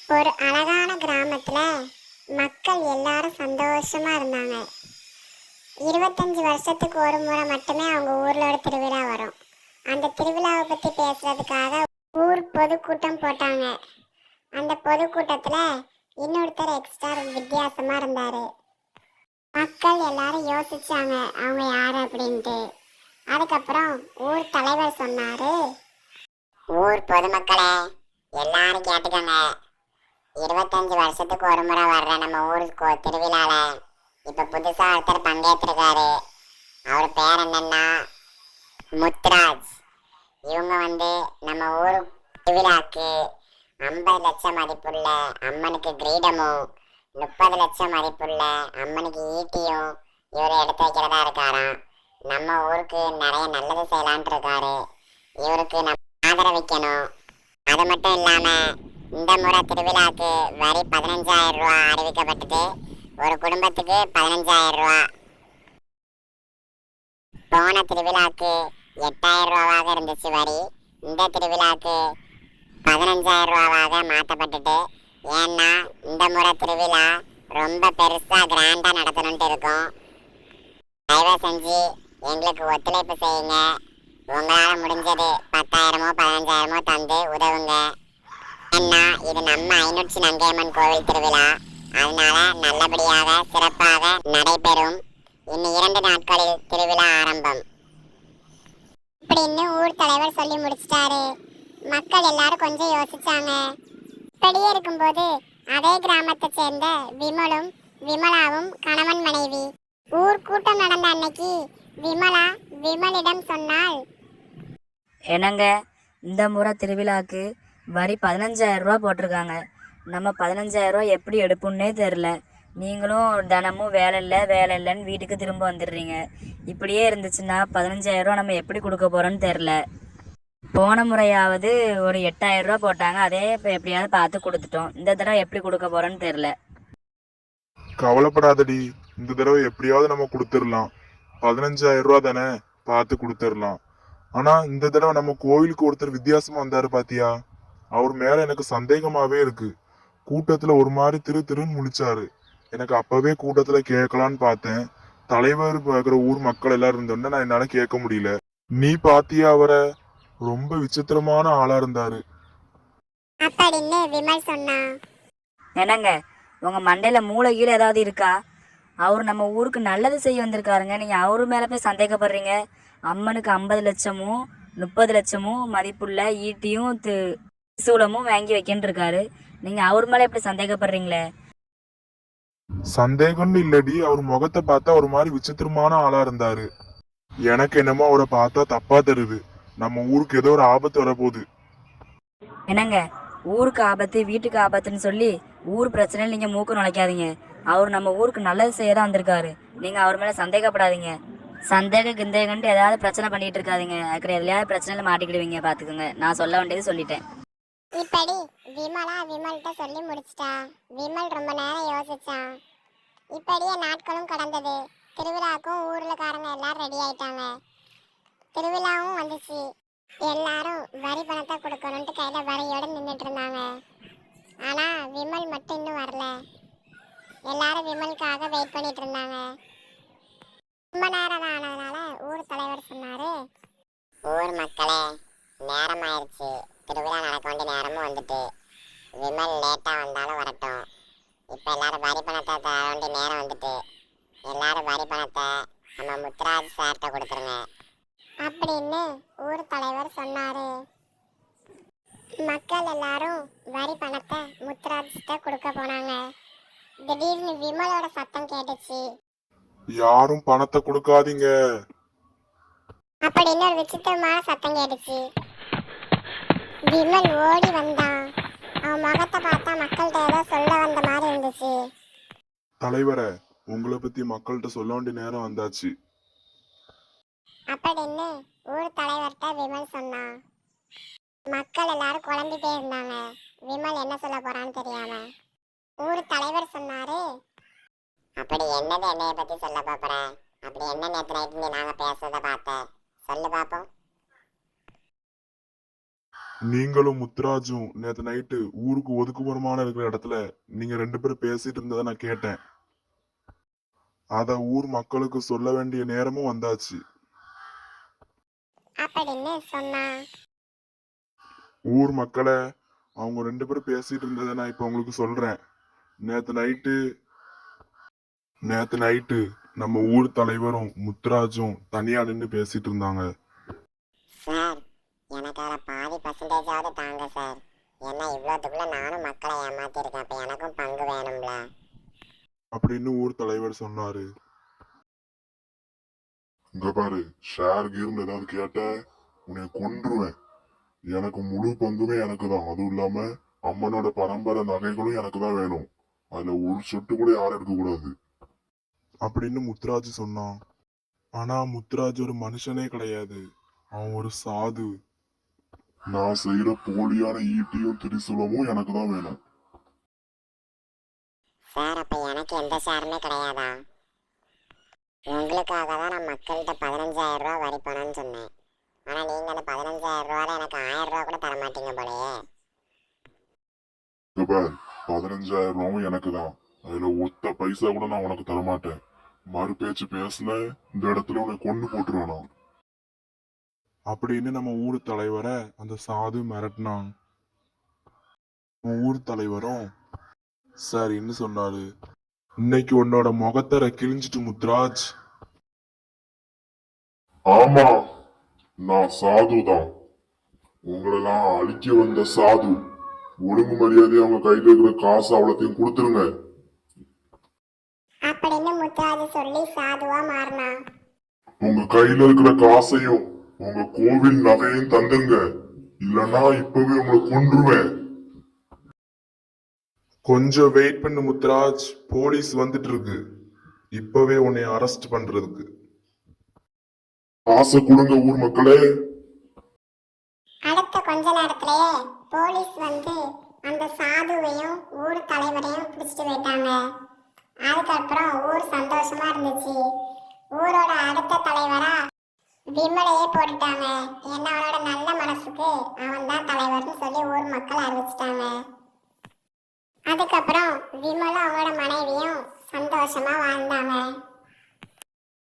ஒரு அழகான கிராமத்துல மக்கள் எல்லாரும் சந்தோஷமா இருந்தாங்க. 25 வருஷத்துக்கு ஒரு முறை மட்டுமே அவங்க ஊர்ல ஒரு திருவிழா வரும். அந்த திருவிழாவை பத்தி பேசுறதுக்காக ஊர் பொதுக்கூட்டம் போட்டாங்க. அந்த பொதுக்கூட்டத்துல இன்னொருத்தர் எக்ஸ்ட்ரா வித்தியாசமா இருந்தாரு. மக்கள் எல்லாரும் யோசிச்சாங்க அவங்க யாரு அப்படின்ட்டு. அதுக்கப்புறம் ஊர் தலைவர் சொன்னாரு, ஊர் பொதுமக்களே எல்லாரும் கேட்டுக்கோங்க. 25 வருஷத்துக்கு ஒரு முறை வர்ற நம்ம ஊருக்கு திருவிழால இப்ப புதுசா ஒருத்தர் பங்கேற்றிருக்காரு. அவர் பேர் என்னன்னா முத்துராஜ். இவங்க நம்ம ஊர் திருவிழாக்கு 50 லட்சம் மதிப்புள்ள அம்மனுக்கு கிரீடமும் 30 லட்சம் மதிப்புள்ள அம்மனுக்கு ஈட்டியும் இவர் எடுத்து வைக்கிறதா இருக்காராம். நம்ம ஊருக்கு நிறைய நல்லது செய்யலான் இருக்காரு. இவருக்கு நம்ம ஆதரவிக்கணும். அது மட்டும் இல்லாம இந்த முறை திருவிழாக்கு வரி 15,000 ரூபா அறிவிக்கப்பட்டது. ஒரு குடும்பத்துக்கு 15,000 ரூபா. போன திருவிழாக்கு 8,000 ரூபாவாக இருந்துச்சு வரி. இந்த திருவிழாக்கு 15,000 ரூபாவாக மாற்றப்பட்டுட்டு. ஏன்னா இந்த முறை திருவிழா ரொம்ப பெருசா கிராண்டா நடத்தணும்ட்டு இருக்கும். தயவு செஞ்சு எங்களுக்கு ஒத்துழைப்பு செய்யுங்க. உங்களால முடிஞ்சது 10,000மோ 15,000மோ தந்து உதவுங்க. ஏன்னா இது நம்ம ஐநூற்றி நங்கையம்மன் கோவில் திருவிழா. அதனால நல்லபடியாக சிறப்பாக நடைபெறும். இன்னும் 2 நாட்களில் திருவிழா ஆரம்பம் அப்படின்னு ஊர் தலைவர் சொல்லி முடிச்சிட்டாரு. மக்கள் எல்லாரும் கொஞ்சம் யோசிச்சாங்க. இப்படியே இருக்கும்போது அதே கிராமத்தை சேர்ந்த விமலும் விமலாவும் கணவன் மனைவி. ஊர் கூட்டம் நடந்த அன்னைக்கு விமலா விமலிடம் சொன்னாள், என்னங்க, இந்த முறை திருவிழாக்கு வரி 15,000 ரூபா போட்டிருக்காங்க. நம்ம 15,000 ரூபா எப்படி எடுப்போம்னே தெரில. நீங்களும் தினமும் வேலை இல்லைன்னு வீட்டுக்கு திரும்ப வந்துடுறீங்க. இப்படியே இருந்துச்சுன்னா 15,000 ரூபா நம்ம எப்படி கொடுக்க போகிறோன்னு தெரில. போன முறையாவது ஒரு 8,000 ரூபா போட்டாங்க. அதே இப்போ எப்படியாவது பார்த்து கொடுத்துட்டோம். இந்த தடவை எப்படி கொடுக்க போகிறோன்னு தெரில. கவலைப்படாதடி, இந்த தடவை எப்படியாவது நம்ம கொடுத்துடலாம். 15,000 ரூபா தானே, பார்த்து கொடுத்துடலாம். ஆனா இந்த தடவை நம்ம கோயிலுக்கு ஒருத்தர் வித்தியாசமா வந்தாரு பாத்தியா? அவர் மேல எனக்கு சந்தேகமாவே இருக்கு. கூட்டத்துல ஒரு மாதிரி திருன்னு முழிச்சாரு. எனக்கு அப்பவே கூட்டத்துல கேட்கலான்னு பார்த்தேன். தலைவர் பார்க்குற ஊர் மக்கள் எல்லாரும் இருந்தோன்னா நான் என்னால கேட்க முடியல. நீ பாத்தியா அவரை? ரொம்ப விசித்திரமான ஆளா இருந்தாரு அப்படின்னு விமல் சொன்னான். என்னங்க, உங்கள் மண்டையில் மூளை கீழே ஏதாவது இருக்கா? அவர் நம்ம ஊருக்கு நல்லது செய்ய வந்திருக்காருங்க. நீங்கள் அவரு மேலே போய் சந்தேகப்படுறீங்க. அம்மனுக்கு 50 லட்சமும் 30 லட்சமும் மதிப்புள்ள ஈட்டியும் சூளமும் வாங்கி வைக்கின்னு இருக்காரு. நீங்கள் அவர் மேலே எப்படி சந்தேகப்படுறீங்களே? சந்தேகம்னு இல்லடி, அவர் முகத்தை பார்த்தா ஒரு மாதிரி விசித்திரமான ஆளா இருந்தாரு. எனக்கு என்னமோ அவரை பார்த்தா தப்பா தருது. நம்ம ஊருக்கு ஏதோ ஒரு ஆபத்து வரப்போகுது. என்னங்க, ஊருக்கு ஆபத்து வீட்டுக்கு ஆபத்துன்னு சொல்லி ஊர் பிரச்சனையில் நீங்கள் மூக்கு நுழைக்காதீங்க. அவர் நம்ம ஊருக்கு நல்லது செய்ய தான் வந்திருக்காரு. நீங்கள் அவர் மேலே சந்தேகப்படாதீங்க. கிந்தேகன்ட்டு ஏதாவது பிரச்சனை பண்ணிட்டு இருக்காதீங்க. அதுக்கு எதுலையாவது பிரச்சனையில் மாட்டிக்கிடுவீங்க. பார்த்துக்குங்க, நான் சொல்ல வேண்டியது சொல்லிட்டேன். இப்படி விமலா விமல்கிட்ட சொல்லி முடிச்சிட்டா. விமல் ரொம்ப நேரம் யோசிச்சான். இப்படியே நாட்களும் கடந்தது. திருவிழாக்கும் ஊர்லக்காரங்க எல்லாரும் ரெடி ஆயிட்டாங்க. திருவிழாவும் வந்துச்சு. எல்லாரும் வரி பணத்தை கொடுக்கணும்ட்டு கையில வரியோட நின்றுட்டு இருந்தாங்க. ஆனா விமல் மட்டும் இன்னும் வரல. எல்லாரும் விமலுக்காக வெயிட் பண்ணிட்டு இருந்தாங்க. ரொம்ப நேரம் ஆனதுனால ஊர் தலைவர் சொன்னாரு, ஊர் மக்களே, நேரம் ஆயிடுச்சு. திருவிழா நடக்க வேண்டிய நேரமும் வந்துட்டு. விமல் லேட்டா வந்தாலும் வரட்டும். இப்ப எல்லாரும் வரி பணத்தை தர வேண்டிய நேரம் வந்துட்டு. எல்லாரும் வரி பணத்தை நம்ம முத்துராஜ் சார்கிட்ட கொடுத்துருங்க அப்படின்னு ஊர் தலைவர் சொன்னாரு. மக்கள் எல்லாரும் வரி பணத்தை முத்துராஜ்கிட்ட கொடுக்க போனாங்க. திடீர்னு விமலோட சத்தம் கேட்டுச்சு, யாரும் பணத்தை கொடுக்காதீங்க அப்படின்னு ஒரு விசித்திரமான சத்தம் கேட்டுச்சு. விமல் ஓடி வந்தான். அவன் முகத்தை பார்த்தா மக்கள்கிட்ட ஏதோ சொல்ல வந்த மாதிரி இருந்துச்சு. தலைவரை, உங்களை பத்தி மக்கள்கிட்ட சொல்ல வேண்டிய நேரம் வந்தாச்சு அப்படின்னு ஊர் தலைவர்கிட்ட விமல் சொன்னான். மக்கள் எல்லாரும் குழம்பிட்டே இருந்தாங்க. விமல் என்ன சொல்ல போறான்னு தெரியாம. ஊர் தலைவர் சொன்னாரு, அப்படி என்னது என்னைய பத்தி சொல்ல போற? அப்படி என்ன நேற்று நைட்டு நாங்க பேசுறத பார்த்த சொல்லு பாப்போம். நீங்களும் முத்துராஜும் நேத்து நைட்டு ஊருக்கு ஒதுக்குப்புறமான இருக்கிற இடத்துல நீங்க 2 பேரும் பேசிட்டு இருந்ததை நான் கேட்டேன். அத ஊர் மக்களுக்கு சொல்ல வேண்டிய நேரமும் வந்தாச்சு. அப்படின்னு சொன்னா. ஊர் மக்களை அவங்க 2 பேரும் பேசிட்டு இருந்ததை நான் இப்ப உங்களுக்கு சொல்றேன். நேத்து நைட்டு நம்ம ஊர் தலைவரும் முத்துராஜும் தனியா நின்று பேசிட்டு இருந்தாங்க. சார், எனக்கு அதில் பாதி பர்சன்டேஜாவது தாங்க சார். ஏன்னா இவ்வளோத்துக்குள்ள நானும் மக்களை ஏமாத்திருக்கேன். அப்போ எனக்கும் பங்கு வேணும்ல. அப்படின்னு ஊர் தலைவர் சொன்னாரு. இங்க பாரு, ஷேர் கீர்னு ஏதாவது கேட்ட உன்னை கொன்றுவேன். எனக்கு முழு பங்குமே எனக்கு தான். அதுவும் இல்லாம அம்மனோட பரம்பரை நகைகளும் எனக்கு தான் வேணும். அதுல ஒரு சொட்டு கூட யாரும் இருக்க கூடாது அப்படின்னு முத்துராஜ் சொன்னான். ஆனா முத்துராஜ் ஒரு மனுஷனே கிடையாது, அவன் ஒரு சாது. நான் செய்யற போலியான ஈட்டியும் திரிசூலமும் எனக்கு தான் வேணும். சார், அப்போ எனக்கு எந்த ஷேருமே கிடையாதா? உங்களுக்காக தான் நான் மக்கள்கிட்ட 15,000 ரூபா வரி பணம்னு சொன்னேன். ஆனால் நீங்கள் அந்த 15,000 ரூபாயில் எனக்கு 1000 ரூபா கூட தரமாட்டீங்க போலயே. இங்க பார், 15,000 ரூபாவும் எனக்கு தான். அதுல ஒத்த பைசா கூட நான் உனக்கு தரமாட்டேன். மறு பேச்சு பேசுன இந்த இடத்துல உன்னை கொண்டு போட்டுருவேனா அப்படின்னு நம்ம ஊர் தலைவரை அந்த சாது மிரட்டினான். ஊர் தலைவரும் சரின்னு சொன்னாரு. இன்னைக்கு உன்னோட முகத்தரை கிழிஞ்சிட்டு முத்துராஜ். ஆமா, நான் சாது தான். உங்களெல்லாம் அழிக்க வந்த சாது. ஒழுங்கு மரியாதையை அவங்க கையில இருக்கிற காசு அவ்வளோத்தையும் கொடுத்துருங்க அப்படின்னு முத்துராஜ் சொல்லி சாதுவா மாறினான். உங்க கையில இருக்கிற காசையும் உங்க கோவில் நகையும் தந்துருங்க, இல்லன்னா இப்பவே உங்களை கொன்றுவேன். கொஞ்சம் வெயிட் பண்ணு முத்துராஜ், போலீஸ் வந்துட்டு இருக்கு. இப்பவே உன்னை அரெஸ்ட் பண்றதுக்கு. காசை கொடுங்க ஊர் மக்களே. அடுத்த கொஞ்ச நேரத்திலேயே போலீஸ் வந்து அந்த சாதுவையும் ஊர் தலைவரையும் பிடிச்சிட்டு போயிட்டாங்க. அதுக்கப்புறம் ஊர் சந்தோஷமா இருந்துச்சு. ஊரோட அடுத்த தலைவரா விமலையே போட்டுட்டாங்க. ஏன்னா அவனோட நல்ல மனசுக்கு அவன் தான் தலைவர்னு சொல்லி ஊர் மக்கள் அறிவிச்சிட்டாங்க. அதுக்கப்புறம் விமலும் அவங்களோட மனைவியும் சந்தோஷமா வாழ்ந்தாங்க.